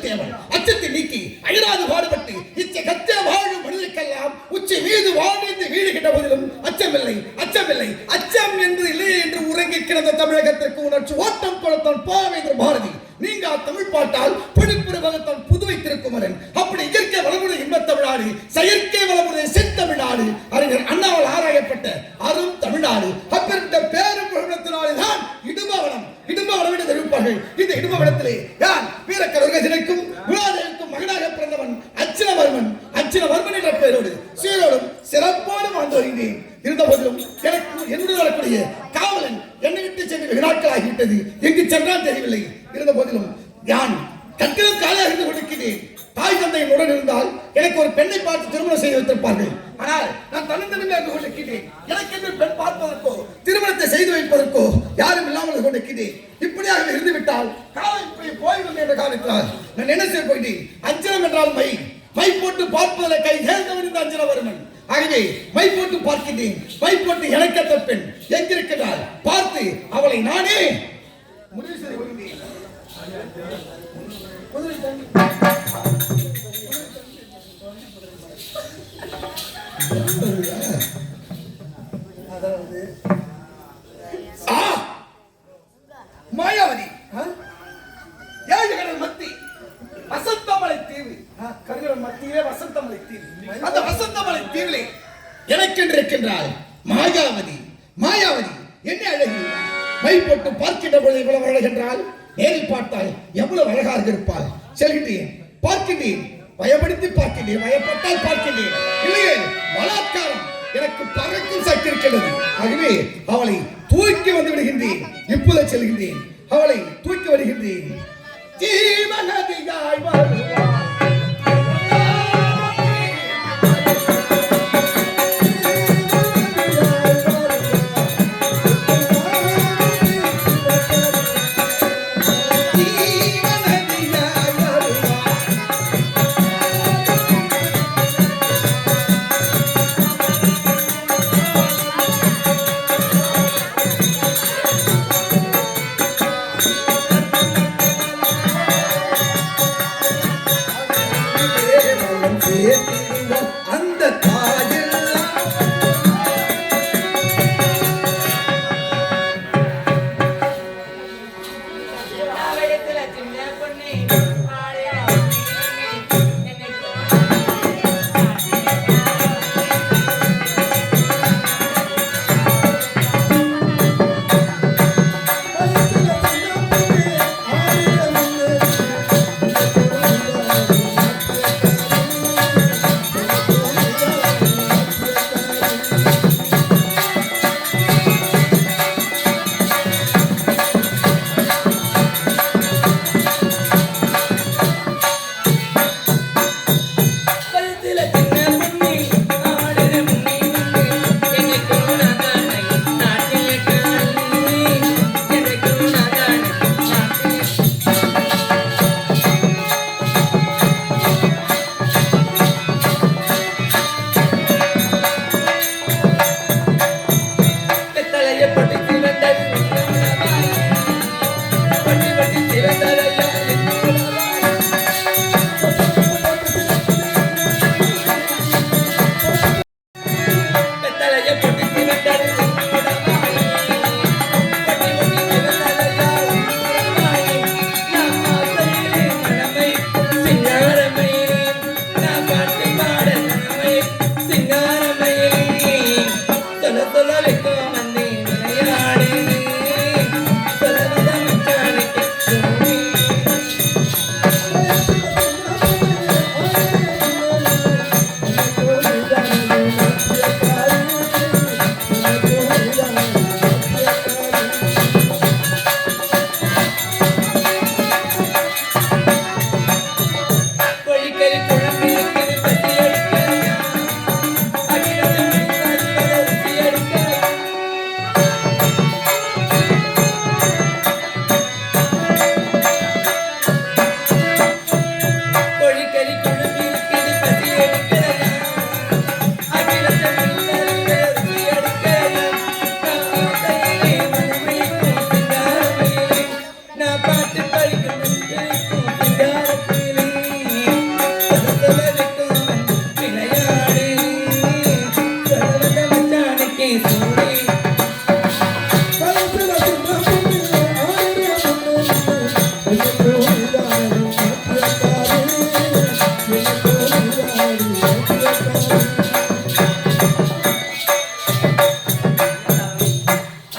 தேவன் அச்சத்தை நீக்கி அயராது பாடுபட்டு இச்சகத்தே வாழும் மனிதர்க்கெல்லாம் உச்சி மீது வாழ்ந்து வீடுகின்ற போதிலும் அச்சமில்லை அச்சமில்லை அச்சம் என்று இல்லை என்று உறங்கி கிடந்த தமிழகத்திற்கு உணர்ச்சி ஓட்டம் கொடுத்தான் பாவேந்திர பாரதி. நீங்க தமிழ் பாட்டால் பிடிப்புற வளர்த்தான் புதுவை திருக்குமரன். அப்படி இயற்கை வளமுறை இன்பத் தமிழ்நாடு, செயற்கை வளமுறை செந்தமிழ்நாடு, அறிஞர் அண்ணாவால் ஆராயப்பட்ட அரும் தமிழ்நாடு. அப்பேற்பட்ட பேரும் புகழத்தினால்தான் இடும்பவனம் இடும்பவனம் என்று தெரிவிப்பார்கள். இந்த இடும்பவனத்திலே யார் வீரக்கரர்கஜனுக்கும் விழாதேவிக்கும் மகனாக பிறந்தவன் அச்சினவர்மன் என்ற பெயரோடு சீரோடும் சிறப்போடு வாழ்ந்து வருகிறேன். இருந்த போதிலும் எனக்கு என்னுடன் வரக்கூடிய காவலன் என்னை விட்டு சென்று வெகு நாட்கள் ஆகிவிட்டது. எங்கு சென்றால் தெரியவில்லை. இருந்த போதிலும் யான் கட்டிடம் காலையாக இருந்து கொண்டிருக்கிறேன். தாய் தந்தையுடன் இருந்தால் எனக்கு ஒரு பெண்ணை பார்த்து திருமணம் செய்து வைத்திருப்பார்கள். ஆனால் நான் தன்னந்தனிமையாக இருந்து கொண்டிருக்கிறேன். எனக்கு என்று பெண் பார்ப்பதற்கோ திருமணத்தை செய்து வைப்பதற்கோ யாரும் இல்லாமல் கொண்டிருக்கிறேன். இப்படியாக இருந்துவிட்டால் காலம் இப்படி போய்விடும் என்ற காரணத்தினால் நான் என்ன செய்ய போயிட்டேன். அஞ்சனம் என்றால் மை போட்டு பார்ப்பதில் கை சேர்ந்தவன் இந்த அஞ்சனவர்மன். ஆகவே மை போட்டு பார்க்கின்றேன். மை போட்டு இணைக்கத்த பெண் எங்கிருக்கிறாள் பார்த்து அவளை நானே முடிவு செய்து கொள்கிறேன். மாயாவதி ஏழுகடல் மத்தி வசந்தமலை தீவு. கருகடல் மத்தியே வசந்தமலை தீவு. அந்த வசந்தமலை தீவிலே எனக்கென்று இருக்கின்றாள் மாயாவதி. மாயாவதி என்ன அழகு! மை போட்டு பார்க்கின்ற பொழுது இவ்வளவு அழகென்றால் நேரில் பார்த்தால் எவ்வளவு அழகாக இருப்பாள். செல்கின்றேன், பார்க்கின்றேன், பயப்படுத்தி பார்க்கின்றேன், பயப்பட்டால் பார்க்கின்றேன். இல்லையே பலாத்காரம் எனக்கு பறக்கும் சக்தி இருக்கிறது. ஆகவே அவளை தூக்கி வந்து விடுகின்றேன். இப்போது செல்கின்றேன், அவளை தூக்கி வருகின்றேன். ஜீவநதியாய் வருவாள்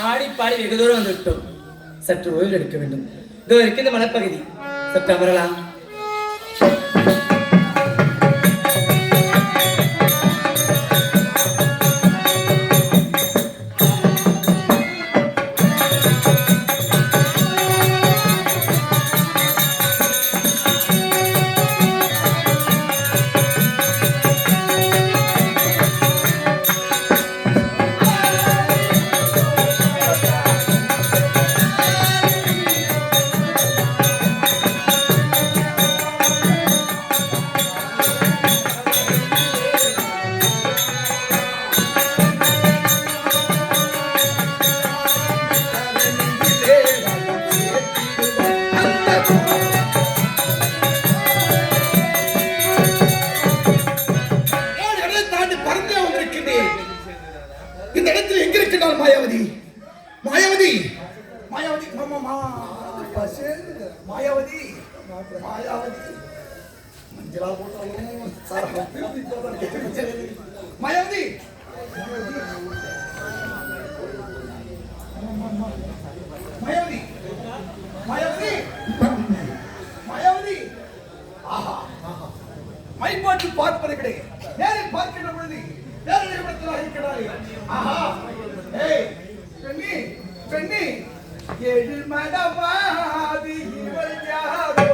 ஆடி பாடி வெகு தூரம் வந்துவிட்டோம். சற்று ஓய்வு எடுக்க வேண்டும். இதோ இருக்கின்ற மலைப்பகுதி, சற்று அமரலாம். இந்த இடத்தில் எங்க இருக்கிறாள் மாயாவதி? மாயாவதி, மாயாவதி, மாயாவதி, மாயாவதி, மஞ்சளா போட்டாலும் மாயாவதி, மாயாவதி, மாயாவதி, மாயாவதி, ஆஹா, மைப்பாட்டு பார்ப்பது கிடையாது. நேரில் பார்க்கின்ற பொழுது பெண்ணி ஏழு மடவாதி இவள் யாரோ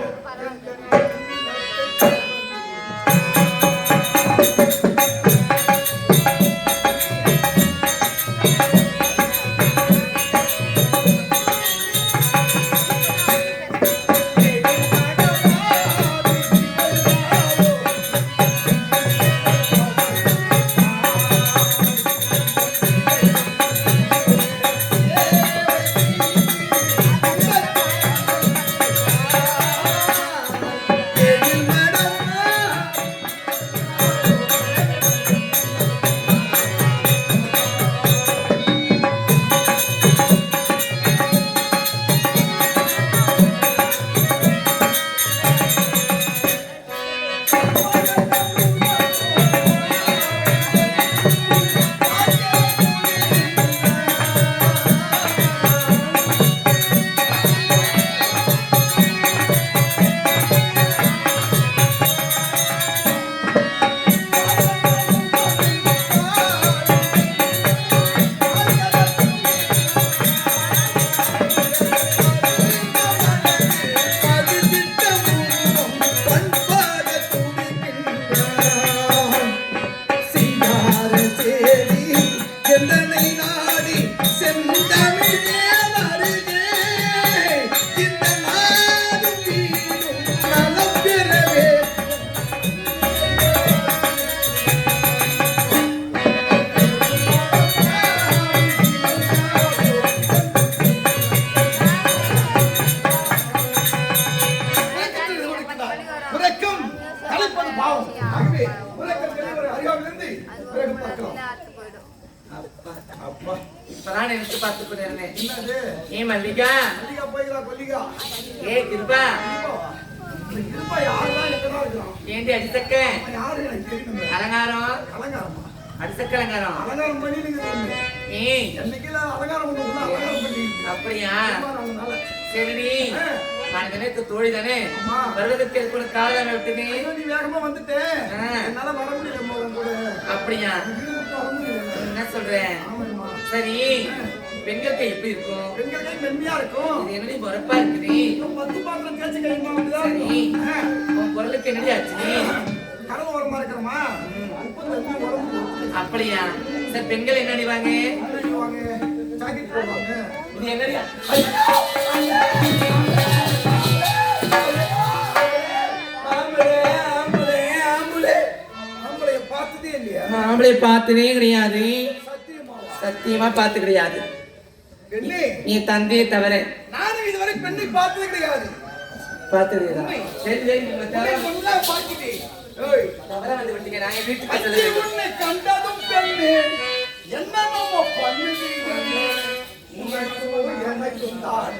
ఏంటి అడిసక్క అలంగారం అడిసక్క అలంగారం அப்படியா சரி நானே தோழி தானே வருவதற்கு கூட காலம் விட்டுனே வேகமா வந்துட்டேன் அப்படியா என்ன சொல்றேன் சரி பெண்கள் கை எப்படி இருக்கும் பெண்கள் கை மென்மையா இருக்கும் இது என்னடி பொறப்பா இருக்குது 10 பாத்திரம் தேய்ச்சி கைமா சரி உன் குரலுக்கு என்னடி ஆச்சு கடல் ஓரமா இருக்கறமா அப்படியா சரி பெண்கள் என்ன அணிவாங்க ஜாக்கெட் போடுவாங்க இது என்னடி ஆம்பளை பார்த்ததே கிடையாது சத்தியமா பார்த்து கிடையாது நீ தந்தையை தவிர நானும் இதுவரை பெண்ணை பார்த்தது கிடையாது பார்த்தது சரி சரி தவிர வந்து விட்டீங்க நாங்க வீட்டுக்கு கண்டதும் பெண்ணே என்ன நம்ம பண்ணுவீங்க எனக்கும் தான்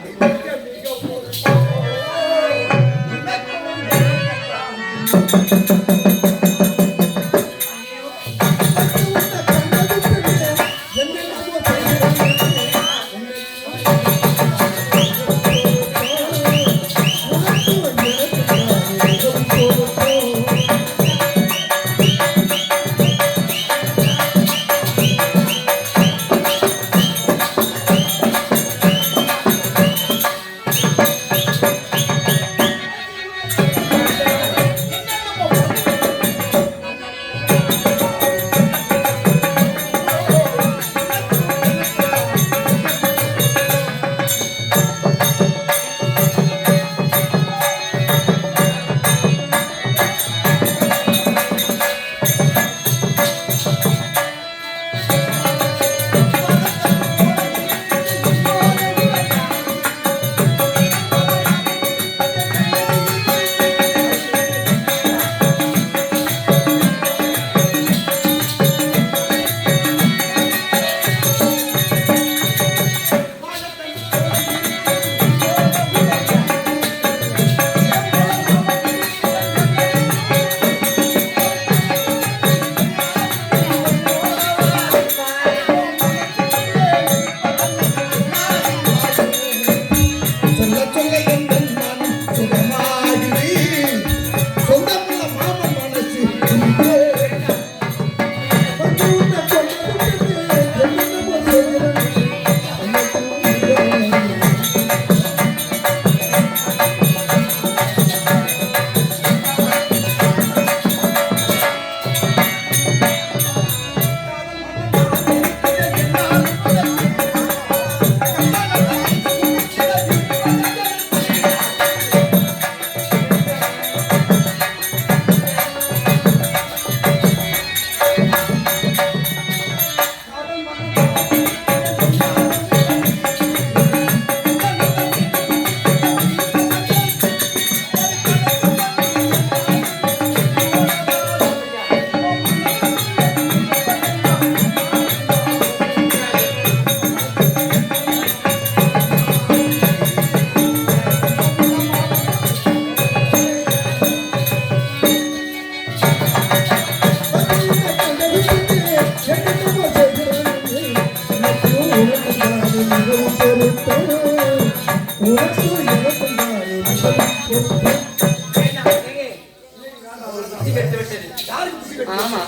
ஆமா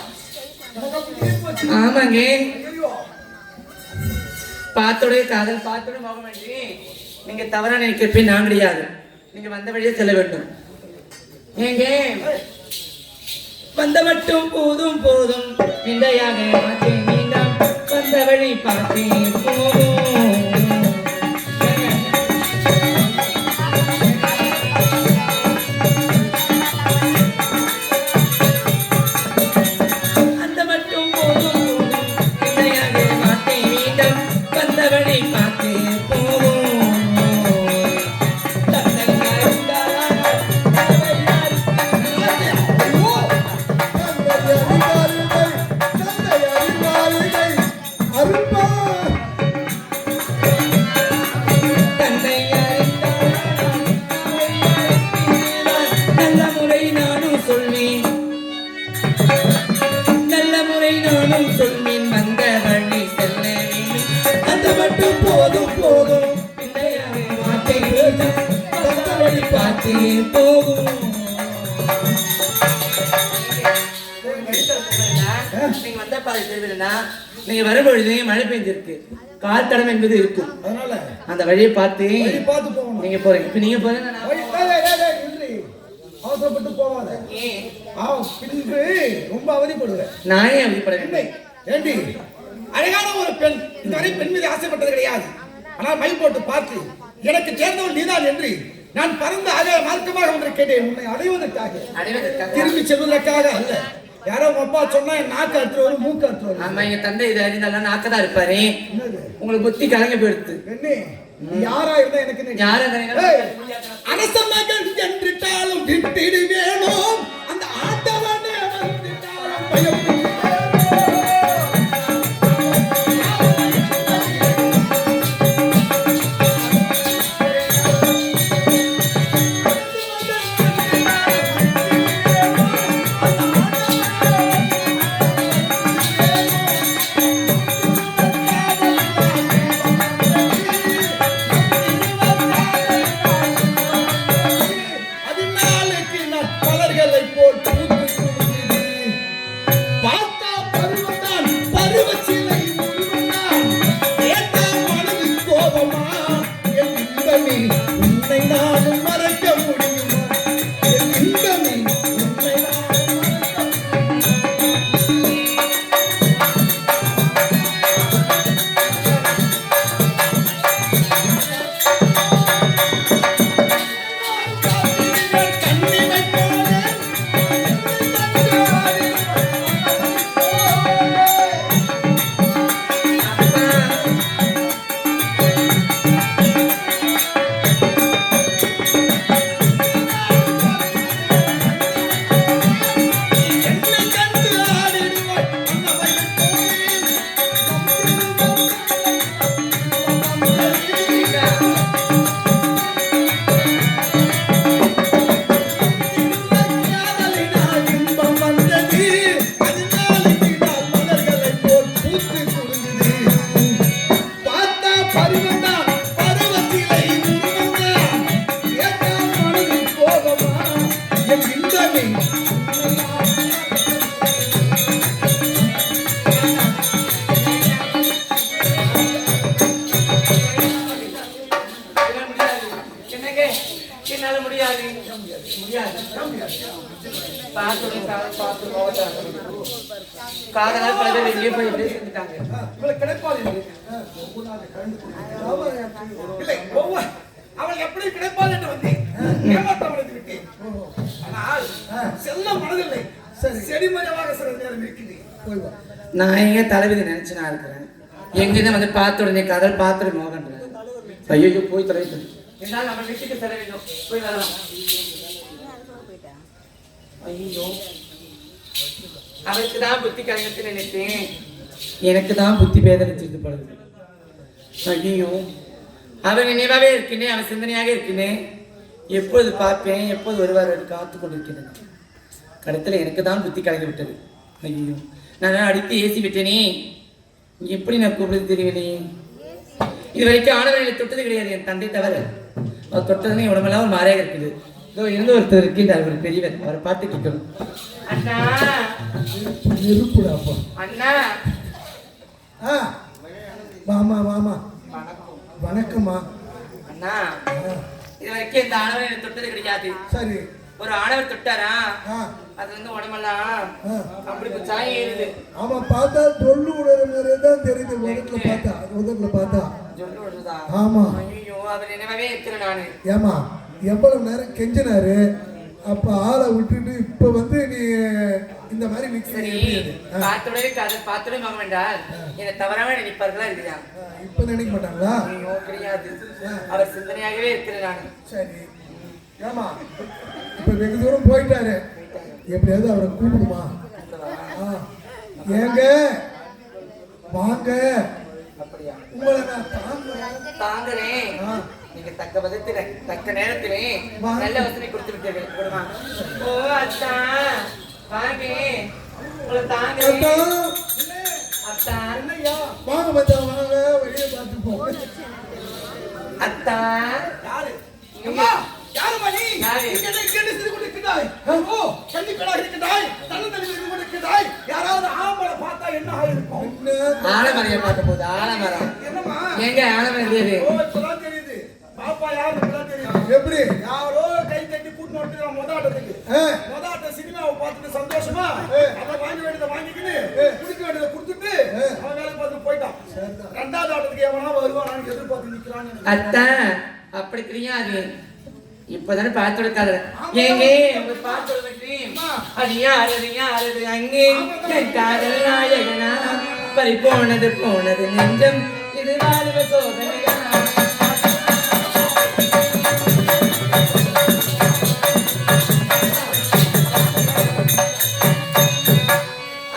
ஆமாங்க பாத்தோட காதல் பாத்தோட மோகம் வேண்டி நீங்க தவறா நினைக்கிறப்ப நான் கிடையாது. நீங்க வந்த வழியே செல்ல வேண்டும். ஏங்க வந்த மட்டும் போதும் போதும் நிந்தையாக மாற்றேன் மீண்டும் வந்த வழி பார்த்தேன் போதும். நீங்க வந்த பாதை தெரியலனா நீங்க வரும்பொழுது மழை பெய்ஞ்சிருக்கு, கால் தடம் என்பது இருக்கும். அதனால அந்த வழியை பார்த்து போகணும். நீங்க போறீங்க. இப்ப நீங்க போறீங்க அவசரப்பட்டு போவாத. பின்பு ரொம்ப அவதிப்படுவேன். நானே அவதிப்படுவேன். ஏண்டி அழகான ஒரு பெண் இதுவரை பெண் மீது ஆசைப்பட்டது கிடையாது. ஆனால் மை போட்டு பார்த்து எனக்கு சேர்ந்தவள் நீதான் என்று நான் பறந்து ஆக மார்க்கமாக ஒன்றை கேட்டேன். உன்னை அடைவதற்காக திரும்பி செல்வதற்காக அல்ல. யாரோ உங்க அப்பா சொன்னா என் நாக்கு அறுத்து வரும், மூக்கு அறுத்து வரும். ஆமா, எங்க தந்தை இதை அறிந்தாலும் நாக்கதான் இருப்பாரு. உங்களுக்கு புத்தி கலங்க போயிடுது. யாரா இருந்தா எனக்கு அரச மகன் என்றிட்டாலும் விட்டிடு வேணும் அந்த ஆட்டவனே வந்துட்டாலும் பயம். காதலால் பல பேர் வெளியே போய் எப்படியே செஞ்சுட்டாங்க. உங்களுக்கு கிடைப்பாது இல்லை அவள் எப்படி கிடைப்பாது என்று வந்து ஏமாற்றமடைந்து விட்டேன். ஆனால் செல்ல மனதில்லை செடிமயமாக சில நேரம் இருக்குது. நான் எங்க தலைவிதி நினைச்சு நான் இருக்கிறேன். எங்கதான் வந்து பார்த்த உடனே காதல் பார்த்துட மோகன் ஐயோ போய் தொலைத்து என்னால் நம்ம வீட்டுக்கு செல்ல வேண்டும். போய் வரலாம். ஐயோ அவருக்கு தான் புத்தி கலங்கத்து நினைத்தேன். எனக்கு தான் புத்தி பேதளிச்சிட்டு படுது. ஐயோ அவன் நினைவாகவே இருக்கினே, அவன் சிந்தனையாக இருக்கினே. எப்போது பார்ப்பேன், எப்போது வருவார் காத்து கொண்டிருக்கிறேன். கடத்தில் எனக்கு தான் புத்தி கலங்கி விட்டது. ஐயோ நான் அடித்து ஏசி விட்டேனே, எப்படி நான் கூப்பிடுறது தெரியவில்லையே. இது வரைக்கும் ஆணவர்களை தொட்டது கிடையாது என் தந்தை தவிர. அவர் தொட்டதுன்னு உடம்பெல்லாம் ஒரு மாறியாக இருக்குது. இதோ இருந்து ஒருத்தர் இருக்கின்றார், ஒரு பெரியவர். அவரை பார்த்து கேட்கணும். அண்ணா நெருப்புடாப்பா. அண்ணா வாமா வாமா. வணக்கம்மா. அண்ணா இது வரைக்கும் இந்த ஆணவரை தொட்டது கிடையாது. சரி ஒரு ஆணவர் தொட்டாரா அது வந்து உடம்பெல்லாம் அப்படி சாயம் ஏறுது. ஆமா பார்த்தா சொல்லு உணர மாதிரியே தான் தெரியுது. உதட்டுல பார்த்தா சொல்லு விடுறதா? ஆமா. ஐயோ அவர் நினைவாவே இருக்கிறேன் நானு. ஏமா எவ்வளவு நேரம் கெஞ்சினாரு, அப்ப ஆளை விட்டுட்டு இப்ப வந்து நீ இந்த மாதிரி சரி பார்த்தோடவே காதல் பார்த்தோடவே வாங்க வேண்டாம். என்னை தவறாம நினைப்பார்களா இல்லையா? இப்ப நினைக்க மாட்டாங்களா? ஐயோ கிடையாது, அவர் சிந்தனையாகவே இருக்கிறேன் நானு. சரி ஏமா இப்ப வெகு தூரம் போயிட்டாரு, எப்படியாவது அவரை கூப்பிடுமா? ஏங்க வாங்க. அப்படியா? உங்களை நான் தாங்குறேன். நீங்க தக்க விதத்திலே தக்க நேரத்திலே நல்ல வசதி கொடுத்து விட்டீங்க. ஓ அத்தா வாங்க, உங்களை தாங்குறேன். அத்தா என்னையா வாங்க மச்சான் வாங்க, வெளியே பார்த்துப்போம். அத்தா யாரு அம்மா? யாரு மணி? இங்க சிறு கொண்டிருக்கிறாய். ஓ கண்டிப்பா இருக்கிறாய். தன்னந்தனி கொண்டிருக்கிறாய். யாராவது ஆம்பளை பார்த்தா என்ன ஆயிருக்கும்? ஆலமரையை பார்க்க போகுது. ஆலமரம் என்னம்மா? எங்க ஆலமரம் தெரியுது? ஓ இப்பதான் தெரியுது. பாப்பா யாரு இப்பதான் தெரியுது. எப்படி? யாரோ கை தட்டி கூட்டு வந்துட்டு மொதாட்டத்துக்கு. மொதாட்ட சினிமாவை பார்த்துட்டு சந்தோஷமா அதை வாங்க வேண்டியதை வாங்கிக்கின்னு குடிக்க வேண்டியதை கொடுத்துட்டு அவன் வேலை பார்த்து போயிட்டான். ரெண்டாவது ஆட்டத்துக்கு எவனா வருவானான்னு எதிர்பார்த்து நிக்கிறான்னு. அத்தா அப்படி கிடையாது. இப்பதானே பார்த்து கொடுக்காத. ஏங்க உங்க பார்த்து அது யாரு அங்கே காதல் நாயகனா பறி போனது நெஞ்சம் இது வாழ்வ சோதனையா.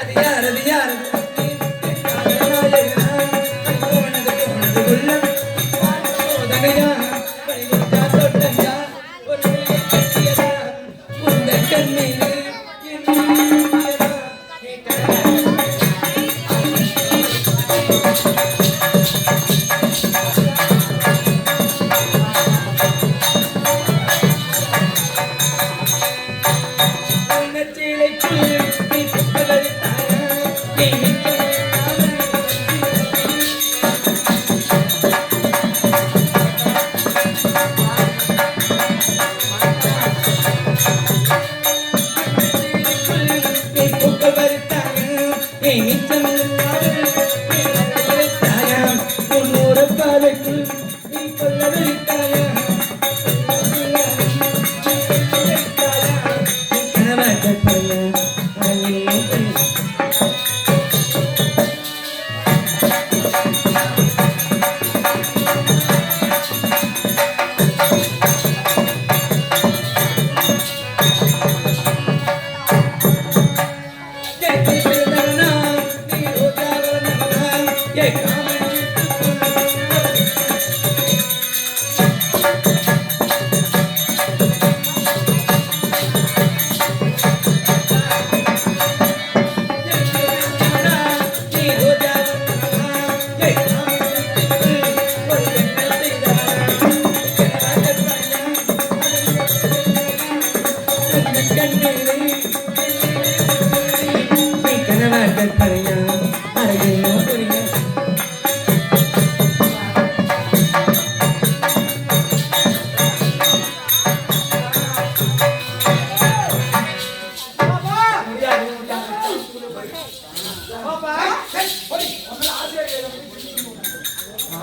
அது யாரு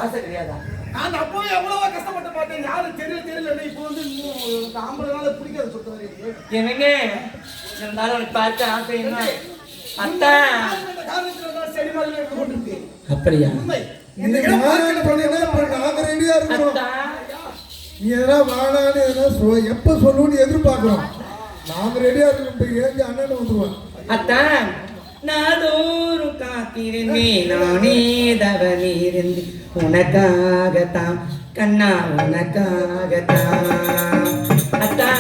ஆசை கிடையாதா? நான் அப்பவே எவ்வளவோ கஷ்டப்பட்டு பார்த்தேன். யாரும் தெரியல இப்போ வந்து 50 நாள் பிடிக்காது சொல்லிட்டு என்னங்க இருந்தாலும் உனக்கு பார்த்து ஆசை என்ன அத்தா செடி மாதிரி எடுத்து கொண்டு அப்படியா? இந்த நாராயண பண்ணீங்கன்னா அப்புறம் நாங்க ரெடியா இருக்கிறோம். அத்தா நீ எதனா வாடான்னு எதனா எப்ப சொல்லுன்னு எதிர்பார்க்கிறோம். நாங்க ரெடியா இருக்கணும். ஏஞ்சி அண்ணன் வந்துருவான். அத்தா நாதோறும் காத்திருந்தேன் நானே தவனிருந்து உனக்காகத்தான் கண்ணா உனக்காகத்தான் அத்தா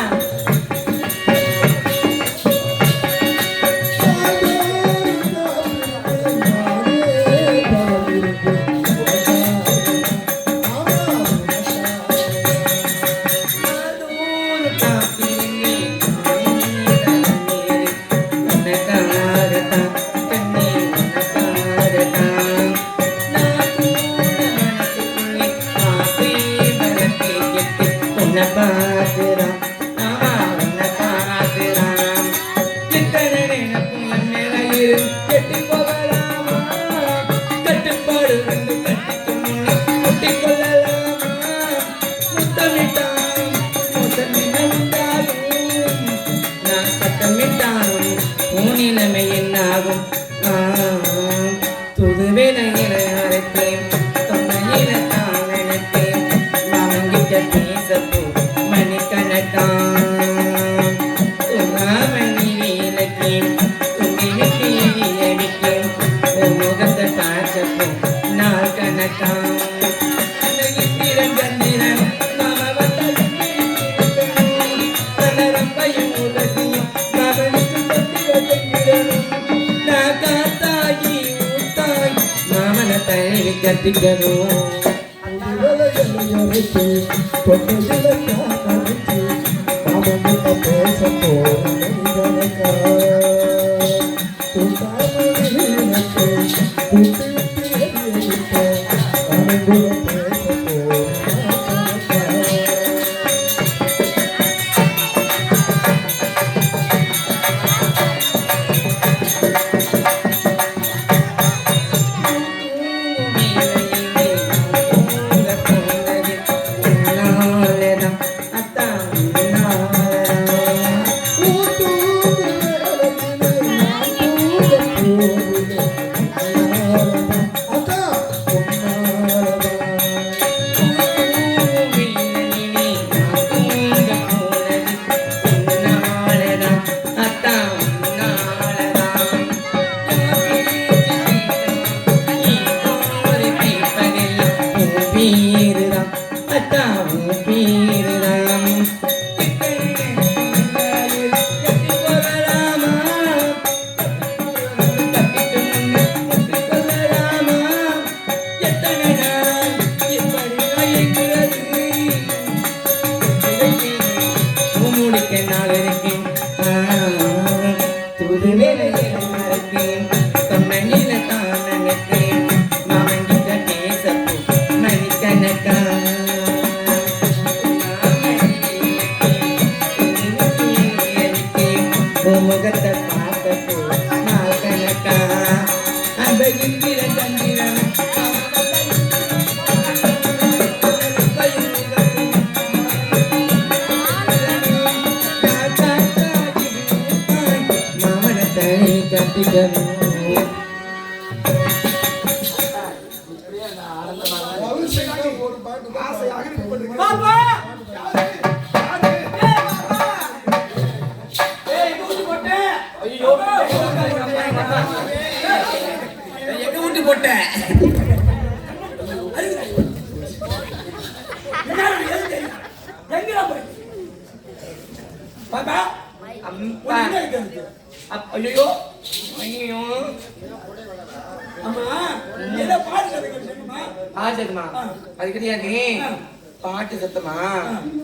பாட்டு சத்தமா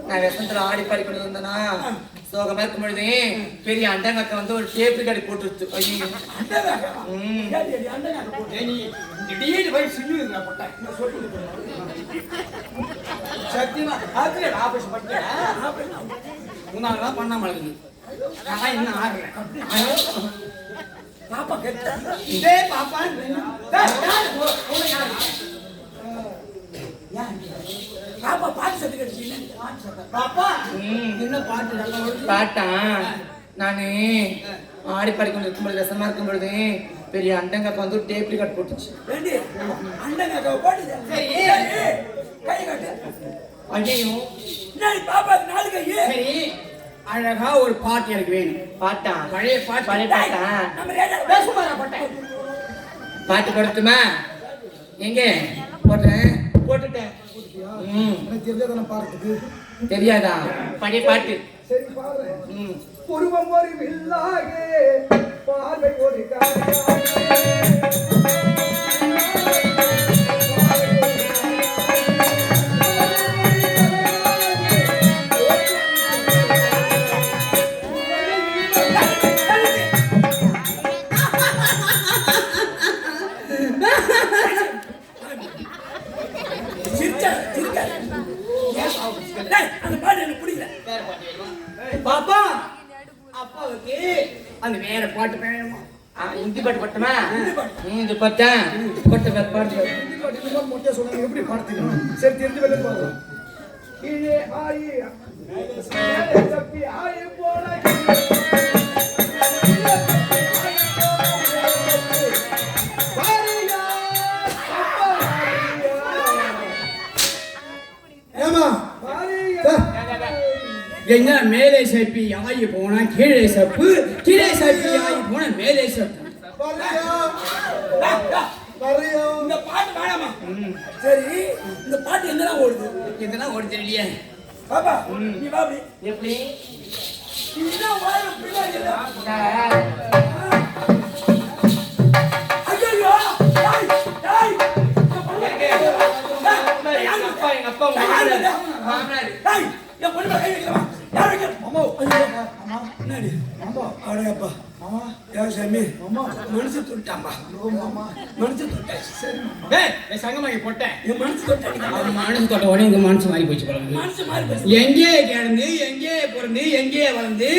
நான் விஷத்துல ஆடி பாடி கொண்டு வந்தேனா சோகமா இருக்கும் பொழுது பெரிய அண்டங்காக்க வந்து ஒரு டேப்பு கடை போட்டுருச்சு. முன்னாள் பண்ணாம நான் என்ன ஆடுறேன் பாப்பா கேட்டா பாப்பா பாப்பா பாட்டு சத்து கட்டிச்சு பாப்பா என்ன பாட்டு நல்லா பாட்டா நானு ஆடி படிக்கொண்டு இருக்கும்போது ரசமா இருக்கும் பொழுது பெரிய அண்டங்காக்க வந்து டேப் ரிகார்ட் போட்டுச்சு. வேண்டி அண்டங்காக்க போட்டுது. சரி கை காட்டு. ஐயோ நான் பாப்பா நாலு கை. சரி அழகா ஒரு பாட்டு எனக்கு வேணும். பாட்டா பழைய பாட்டா நம்ம ரேடியோ பேசுமாரா பாட்டா பாட்டு போடட்டுமா? எங்க போட்டுட்டேன். எனக்கு தெரியாதான பாடுறதுக்கு தெரியாதா? பழைய பாட்டு. சரி பாடுறேன். உருவம் ஒரு வில்லாகே பார்வை ஒரு பாப்பா அப்பாவுக்கு அந்த வேற பாட்டு வேணுமா? இந்தி பாட்டு பட்டுமா? இது பட்டேன் பாட்டு மொட்டையா சொன்னாங்க எப்படி பாடுறீங்க? சரி தெரிஞ்சு வெளியே போறோம். கீழே ஆயி தப்பி ஆயி போல என்ன மேலே சப்பி ஆகி போனா கீழே சப்பு, கீழே சப்பி ஆகி போனா மேலே சப்பு. இந்த பாட்டு வேணாமா? சரி இந்த பாட்டு எங்கெல்லாம் ஓடுது? எங்கெல்லாம் ஓடுது இல்லையா பாப்பா? நீ பாப்பி எப்படி இதுதான் வாயில பின்னாடி ஐயோ டேய் எங்க அப்பா மாமனார் என் பொண்ணு கை வைக்கிறமா? யார் வைக்கிற? அம்மா ஐயோ அம்மா என்னடி அம்மா அடங்கப்பா மாமா யார் சாமி மாமா மனசு தொட்டாம்பா. ஓ மாமா மனசு தொட்டாச்சு. சரி ஏய் சங்கமாகி போட்டேன். என் மனசு தொட்டாடி. மனசு தொட்ட உடனே உங்க மனசு மாறி போச்சு போல. மனசு மாறி போச்சு. எங்கே கிடந்து எங்கே பிறந்து எங்கே வளர்ந்து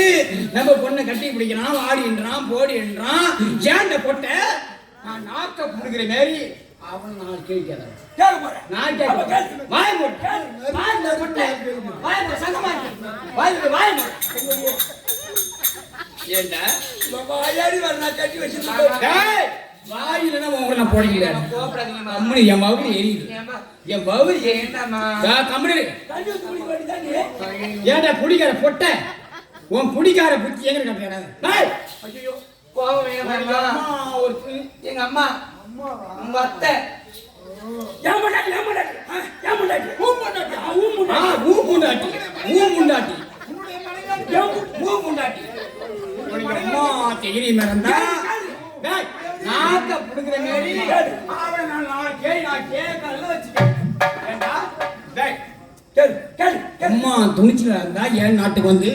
நம்ம பொண்ணை கட்டி பிடிக்கிறான், வாடின்றான், போடின்றான். ஏன்ட போட்ட நான் நாக்க புடுங்கிற மாதிரி அவன் நாலு கேள்வி கேட்கறேன். கேட்க போறேன். நான் கேட்க வாய் போட்டு வாய் போட்டு வாய் போட்டு சங்கமாகி வாய் போட்டு ஏண்டா வாயாடி வரனா கட்டி வச்சிருக்கேன். டேய் வாயிலனா உங்களை நான் போடிக்கல. கோபப்படாதீங்க அம்மனி என் மவுரி எரியுது. என் மவுரி ஏண்டாமா கம்பெனி கட்டி ஊத்தி குடி வேண்டியதானே. ஏண்டா குடிக்கார பொட்ட உன் குடிக்கார புத்தி எங்க கட்டுறாங்க? டேய் ஐயோ கோபம் வேணாமா? ஒரு எங்க அம்மா உங்க அத்தை ஏமாடாட்டி ஊ முண்டாட்டி அம்மா தெகிரி மறந்தா நாக்க புடுங்கிற மாரி அவளை நான் கேட்கல வச்சுட்டேன். அம்மா துணிச்சுல இருந்தா ஏன் நாட்டுக்கு வந்து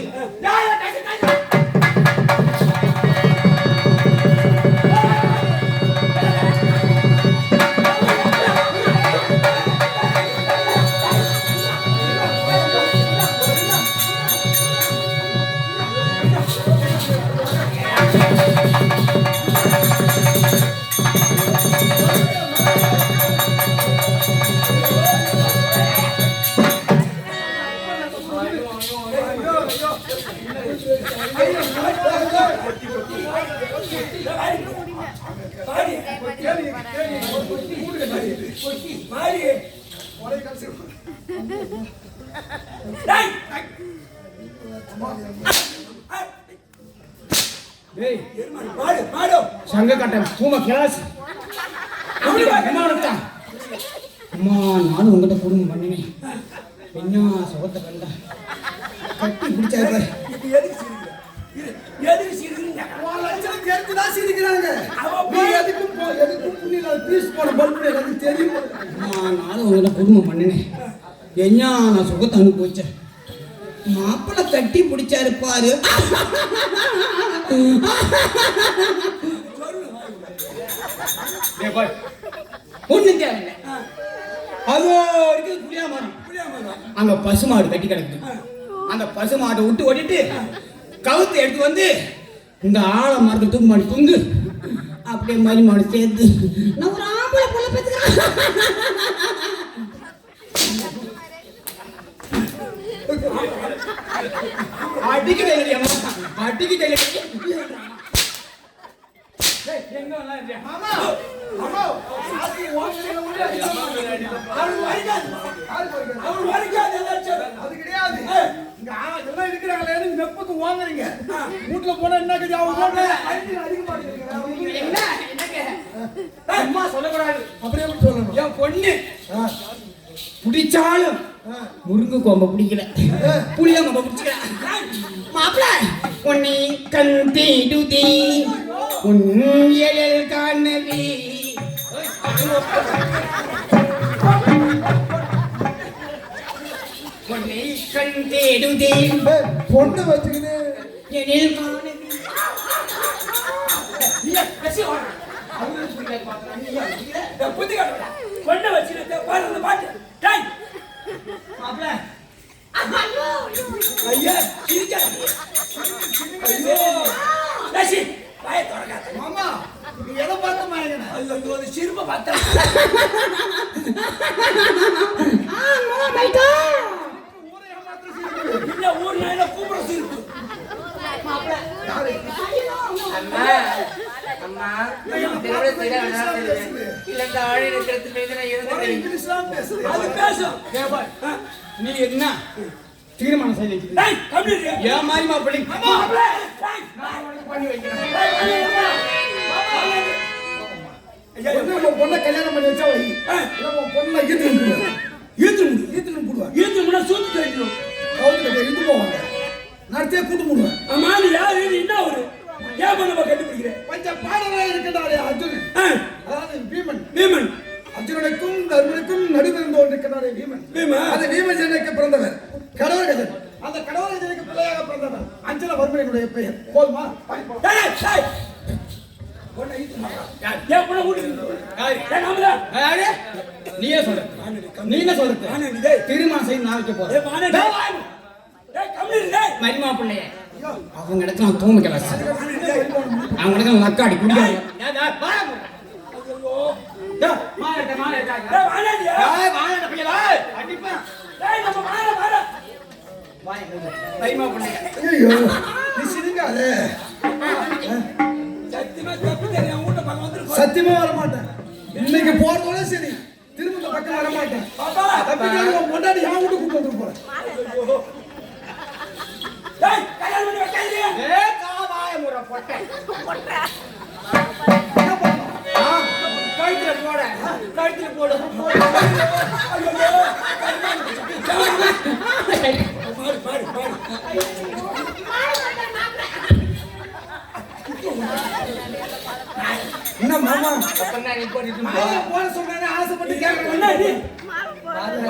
சங்க கட்டம் பூமா கிளாஸ் அம்மா நானும் உங்ககிட்ட குடும்பம் பண்ணினேன். என்ன சுகத்தை கண்டா கட்டி பிடிச்சாரு. நானும் உங்ககிட்ட குடும்பம் பண்ணினேன். என்ன நான் சுகத்தை அனுபவிச்சேன். மாப்பிள்ளை கட்டி பிடிச்சாரு பாரு. ஒண்ணு தேவையில்லை. அதோ இருக்குது புளியாமரம். அங்க பசுமாடு கட்டி கிடக்குது. அந்த பசுமாட்டை விட்டு ஓட்டிட்டு கவுத்தை எடுத்து வந்து இந்த ஆழ மரத்தை தூக்கு மாடி தூங்கு அப்படியே மாதிரி மாடு சேர்த்து நான் ஒரு ஆம்பளை புள்ள பெத்துக்கிறேன். அடிக்குது அடிக்குது எங்க வரலாம் இல்லையா? மாமா மாமா அது ஓங்கல உள்ள அவரு வரைக்காது. அவரு வரைக்காது ஏதாச்சும். அது கிடையாது இங்க எல்லாம் இருக்கிறாங்களே வெப்புக்கு வாங்குறீங்க வீட்ல போனா என்ன கதி அவங்க போடுற அதிகமா இருக்கீங்க என்ன என்னங்க அம்மா சொல்லக்கூடாது. அப்படியே எப்படி சொல்லணும் என் பொண்ணு ஆ, பிடிச்சாலும் முருங்கு கொம்ப பிடிக்கல புளிய கொம்ப பிடிச்சிக்கல மாப்பிள பொன்னி கண் தீடுதி உன் எழில் காணவி பொன்னி கண் தேடுதி ஏய், பொண்ணு வச்சுக்கிட்டு எழில் காணவி இல்ல பேசி வாங்க அவங்க புரியல பாக்குறாங்க இந்த புத்தி காட்டுடா. பொண்ணை வச்சுக்கிட்டு பாரு அந்த பாட்டு. டேய், மாப்பிள ஐயா, சிரிக்காத. ஐயோ, டேய், வாயை திறக்காத. மாமா நீ எதை பார்த்து மாயங்கன ஐயோ, ஒரு சிரிப்பை பார்த்தா. ஊரை ஏமாத்துற சீக்கிரம் இல்ல, ஊர் நாயில கூப்பிட சிரிப்பு. அம்மா அம்மா தெருவுல தெரிய இல்ல இந்த ஆடி இருக்கிறதுல இருந்து நான் இருந்துக்கிறேன் இங்கிலீஷ்லாம் பேசுது அது பேசும். நீ என்ன தீர்மானம் செய்து டேய், கம்பி இரு. ஏன் மாதிரி மாப்பிள்ளை மாப்பிள, டேய், பண்ணி வைக்கிறேன் ஐயா, உன் பொண்ணை கல்யாணம் பண்ணி வச்சா வை இல்ல உன் பொண்ணை ஈத்துன்னு போடுவா ஈத்து முன்ன சூத்து தெரியும். கவுத்துல இருந்து போவாங்க நடத்தியே கூட்டு போடுவேன் அம்மா, நீ யாரு? நீ என்ன ஒரு ஏன் பண்ண கண்டுபிடிக்கிறேன்? கொஞ்சம் பாடலா இருக்கிறாரே அர்ஜுன் அதாவது பீமன் பீமன், அர்ஜுனனுக்கும் தர்மனுக்கும் நடுவில் இருந்து கொண்டிருக்கிறாரே பீமன் பீமன். அது பீமசேனுக்கு பிறந்தவர் கடவுர்கஜன் அந்த கடவுர்கஜனுக்கு பிள்ளையாக பிறந்தவர் அஞ்சல வர்மனுடைய பெயர் போதுமா டேய், டேய். பொண்ணை ஈத்து மாட்டா. ஏன் பொண்ணை வீட்டுக்கு இருந்து வர? ஏய், நாமளா? யாரு? நீயே சொல்லு நீ என்ன சொல்றது நானே நீ, டேய். தீர்மானம் செய்து நான் வைக்க போறேன் ஏய், வானே, டேய். டேய், கம்பி இரு, டேய். மரிமா பிள்ளைய அவங்க இடத்துல நான் தூமிக்கல அவங்க இடத்துல நக்காடி குடிக்காது டேய், வானேடியா? டேய், நம்ம வாடா. மரிமா பிள்ளைய ஐயோ நீ சிரிக்காதே சத்தியமா தப்பு தெரியும். வீட்டை பக்கம் வந்துரு. சத்தியமா வர மாட்டேன் இன்னைக்கு போறதோட சரி திரும்ப இந்த பக்கம் வர மாட்டேன் பாப்பா. தப்பிக்காத உன் பொண்டாட்டி என் வீட்டுக்கு கூட்டு வந்து போறேன் டேய், கல்யாணம் பண்ணி வைக்காதீங்க. என்ன பண்ணலாம் கழுத்துல போட கழுத்துல போட பாரு, பாரு, பாரு. என்ன மாமா அப்பதான் நீ போட்டுட்டு மாமா போன சொன்னேன்னு ஆசைப்பட்டு என்ன கேட்கறேன் நீ?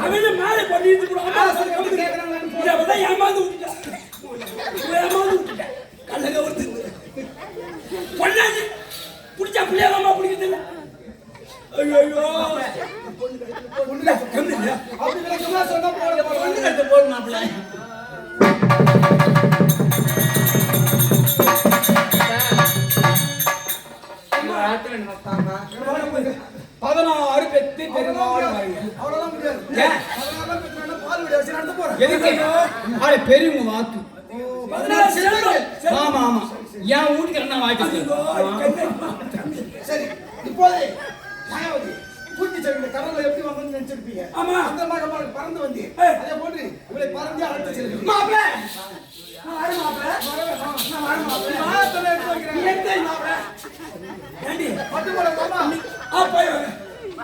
அவனே மேலே பண்ணி இழுத்து போடு. அம்மா, சொல்லி கம்பி கேட்கறாங்களான்னு போடு. இதை பார்த்தா ஏமாந்து விட்டுட்டா. ஏமாந்து விட்டுட்டா. கல்ல கவர்த்து. பொண்ணாச்சு. புடிச்சா பிள்ளையாதாம்மா பிடிக்கிறது இல்ல. ஐயோ. கம்பி இல்லையா? அப்படி விளக்கமா சொன்னா போட கழுத்து போடு மாப்பிள்ள ராத்திரி நம்ம பாப்பா 16 பெத்து பெருமாள் வாங்க அவ்வளவுதான் முடியாது ஏன்? அதனால பெற்றோன்னா பால் விட வச்சு நடந்து போறேன் எதுக்கு ஆளே பெரியவங்க வாக்கு 16 செல்வம். ஆமா ஆமா என் வீட்டுக்கு என்ன வாய்க்கு சரி இப்போதே மாயாவதி பூர்த்தி செல்வி கடவுளை எப்படி வந்து நினைச்சிருப்பீங்க ஆமா. அந்த மகமாக பறந்து வந்து ஏய். அதே போன்று இவளை பறந்து அழைத்து செல்வி மாப்பிள்ள ஏண்டி? பட்டு போல மாமா போய் வாங்க.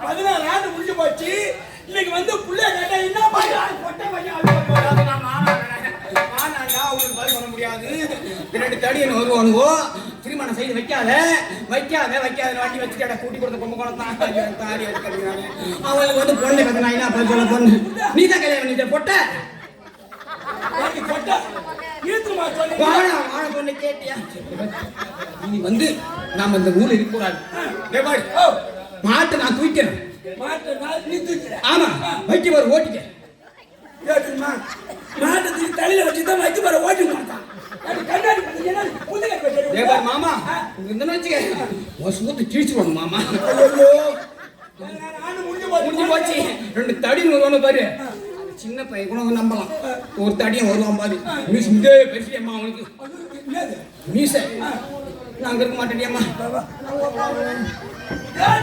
16 ஆண்டு முடிஞ்சு போச்சு. இன்னைக்கு வந்து புள்ளைய கேட்டா என்ன பண்ண? பொட்டை பையன் அழுவ போறாங்க. நான் அவங்களுக்கு பதில் பண்ண முடியாது 2 தடியன் வருவானுவோ திருமணம் செய்து வைக்காத வண்டி வச்சுட்டு கூட்டி கொடுத்த பொம்மை குளத்தான் தாடி வச்சுக்கிறாங்க அவங்களுக்கு வந்து பொண்ணு கதை நான் என்ன பதில் சொல்ல பொண்ணு நீ தான் கல்யாணம் பண்ணிட்ட பொட்ட வாங்கி பொட்டை ஈத்துமா சொல்லி. வாழ பொண்ணு கேட்டியா நீ வந்து நாம இந்த ஊர்ல இருக்கக்கூடாது பாரு மாட்டை நான் தூக்கிறேன் மாட்டை நான் நீ தூக்கிற. ஆமா வைக்க வர ஓட்டிக்க கேட்டுமா? மாட்டை தூக்கி தலையில வச்சுதான் வைத்து வர ஓட்டி மாட்டான். அது கண்ணாடி பார்த்தீங்கன்னா புதுகை வைக்கிறேன். பாரு மாமா இந்த வச்சுக்க உன் சூத்து கிழிச்சுடுவாங்க மாமா ஐயோ. 16 ஆண்டு முடிஞ்சு போச்சு. முடிஞ்சு போச்சு 2 தடி வருவானு பாரு சின்ன பையன் கூட நம்பலாம் ஒரு தடியும் வருவான் பாரு மீஸ் இதே பெருசியம்மா அவனுக்கு என்னது மீச நான் இருக்க மாட்டேடியம்மா ஏய்,